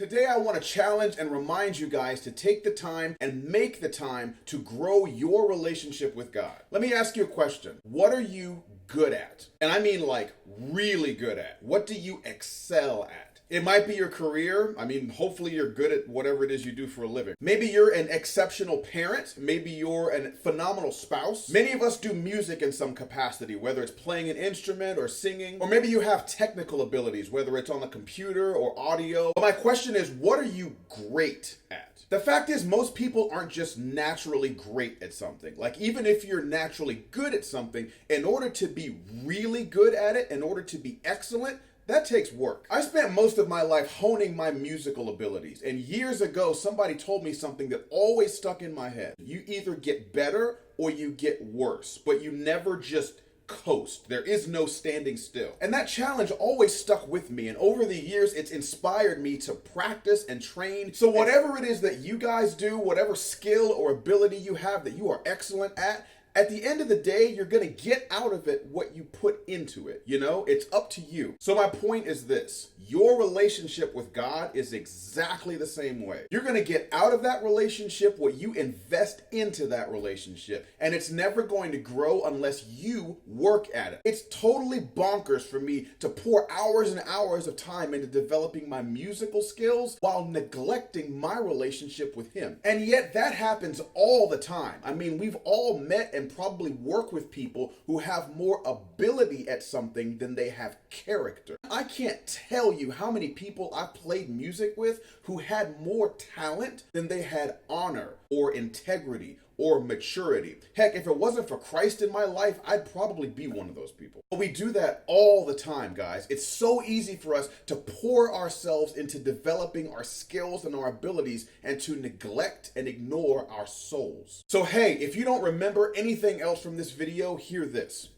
Today I want to challenge and remind you guys to take the time and make the time to grow your relationship with God. Let me ask you a question. What are you good at? And I mean like really good at. What do you excel at? It might be your career. I mean, hopefully you're good at whatever it is you do for a living. Maybe you're an exceptional parent. Maybe you're a phenomenal spouse. Many of us do music in some capacity, whether it's playing an instrument or singing, or maybe you have technical abilities, whether it's on the computer or audio. But my question is, what are you great at? The fact is, most people aren't just naturally great at something. Like, even if you're naturally good at something, in order to be really good at it, in order to be excellent, that takes work. I spent most of my life honing my musical abilities, and years ago, somebody told me something that always stuck in my head. You either get better or you get worse, but you never just coast. There is no standing still. And that challenge always stuck with me, and over the years, it's inspired me to practice and train. So whatever it is that you guys do, whatever skill or ability you have that you are excellent at the end of the day, you're going to get out of it what you put into it. You know, it's up to you. So my point is this: your relationship with God is exactly the same way. You're going to get out of that relationship what you invest into that relationship, and it's never going to grow unless you work at it. It's totally bonkers for me to pour hours and hours of time into developing my musical skills while neglecting my relationship with Him. And yet that happens all the time. I mean, we've all met and probably work with people who have more ability at something than they have character. I can't tell you how many people I played music with who had more talent than they had honor or integrity or maturity. Heck, if it wasn't for Christ in my life, I'd probably be one of those people. But we do that all the time, guys. It's so easy for us to pour ourselves into developing our skills and our abilities and to neglect and ignore our souls. So hey, if you don't remember anything else from this video, hear this.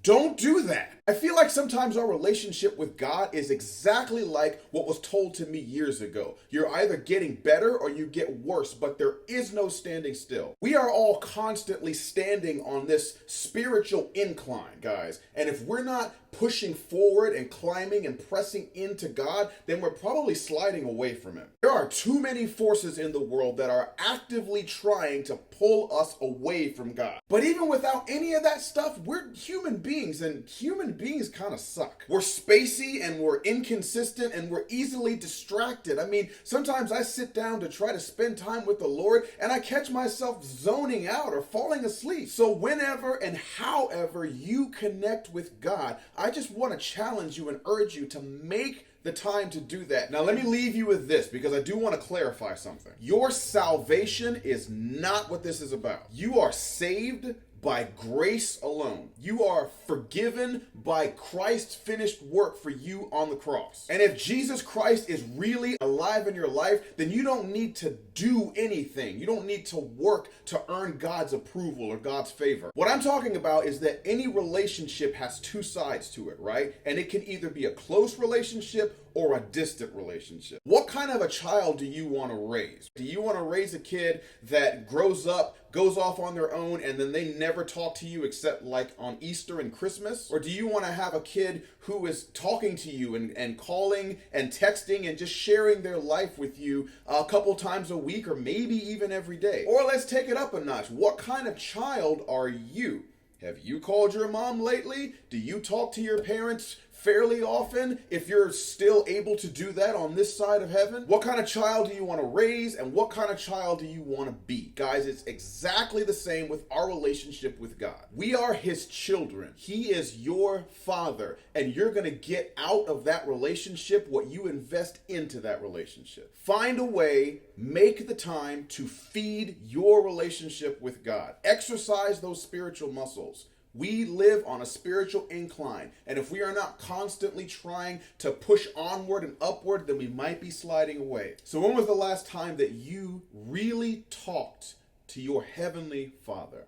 Don't do that. I feel like sometimes our relationship with God is exactly like what was told to me years ago. You're either getting better or you get worse, but there is no standing still. We are all constantly standing on this spiritual incline, guys. And if we're not pushing forward and climbing and pressing into God, then we're probably sliding away from Him. There are too many forces in the world that are actively trying to pull us away from God. But even without any of that stuff, we're human beings, and human beings kind of suck. We're spacey and we're inconsistent and we're easily distracted. I mean, sometimes I sit down to try to spend time with the Lord and I catch myself zoning out or falling asleep. So whenever and however you connect with God, I just want to challenge you and urge you to make the time to do that. Now let me leave you with this, because I do want to clarify something. Your salvation is not what this is about. You are saved by grace alone. You are forgiven by Christ's finished work for you on the cross. And if Jesus Christ is really alive in your life, then you don't need to do anything. You don't need to work to earn God's approval or God's favor. What I'm talking about is that any relationship has two sides to it, right? And it can either be a close relationship or a distant relationship. What kind of a child do you want to raise? Do you want to raise a kid that grows up, goes off on their own, and then they never talk to you except like on Easter and Christmas? Or do you want to have a kid who is talking to you and calling and texting and just sharing their life with you a couple times a week, or maybe even every day? Or let's take it up a notch. What kind of child are you? Have you called your mom lately? Do you talk to your parents fairly often, if you're still able to do that on this side of heaven? What kind of child do you want to raise, and what kind of child do you want to be? Guys, it's exactly the same with our relationship with God. We are His children. He is your Father, and you're going to get out of that relationship what you invest into that relationship. Find a way, make the time to feed your relationship with God. Exercise those spiritual muscles. We live on a spiritual incline, and if we are not constantly trying to push onward and upward, then we might be sliding away. So when was the last time that you really talked to your Heavenly Father?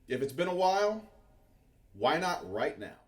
If it's been a while, why not right now?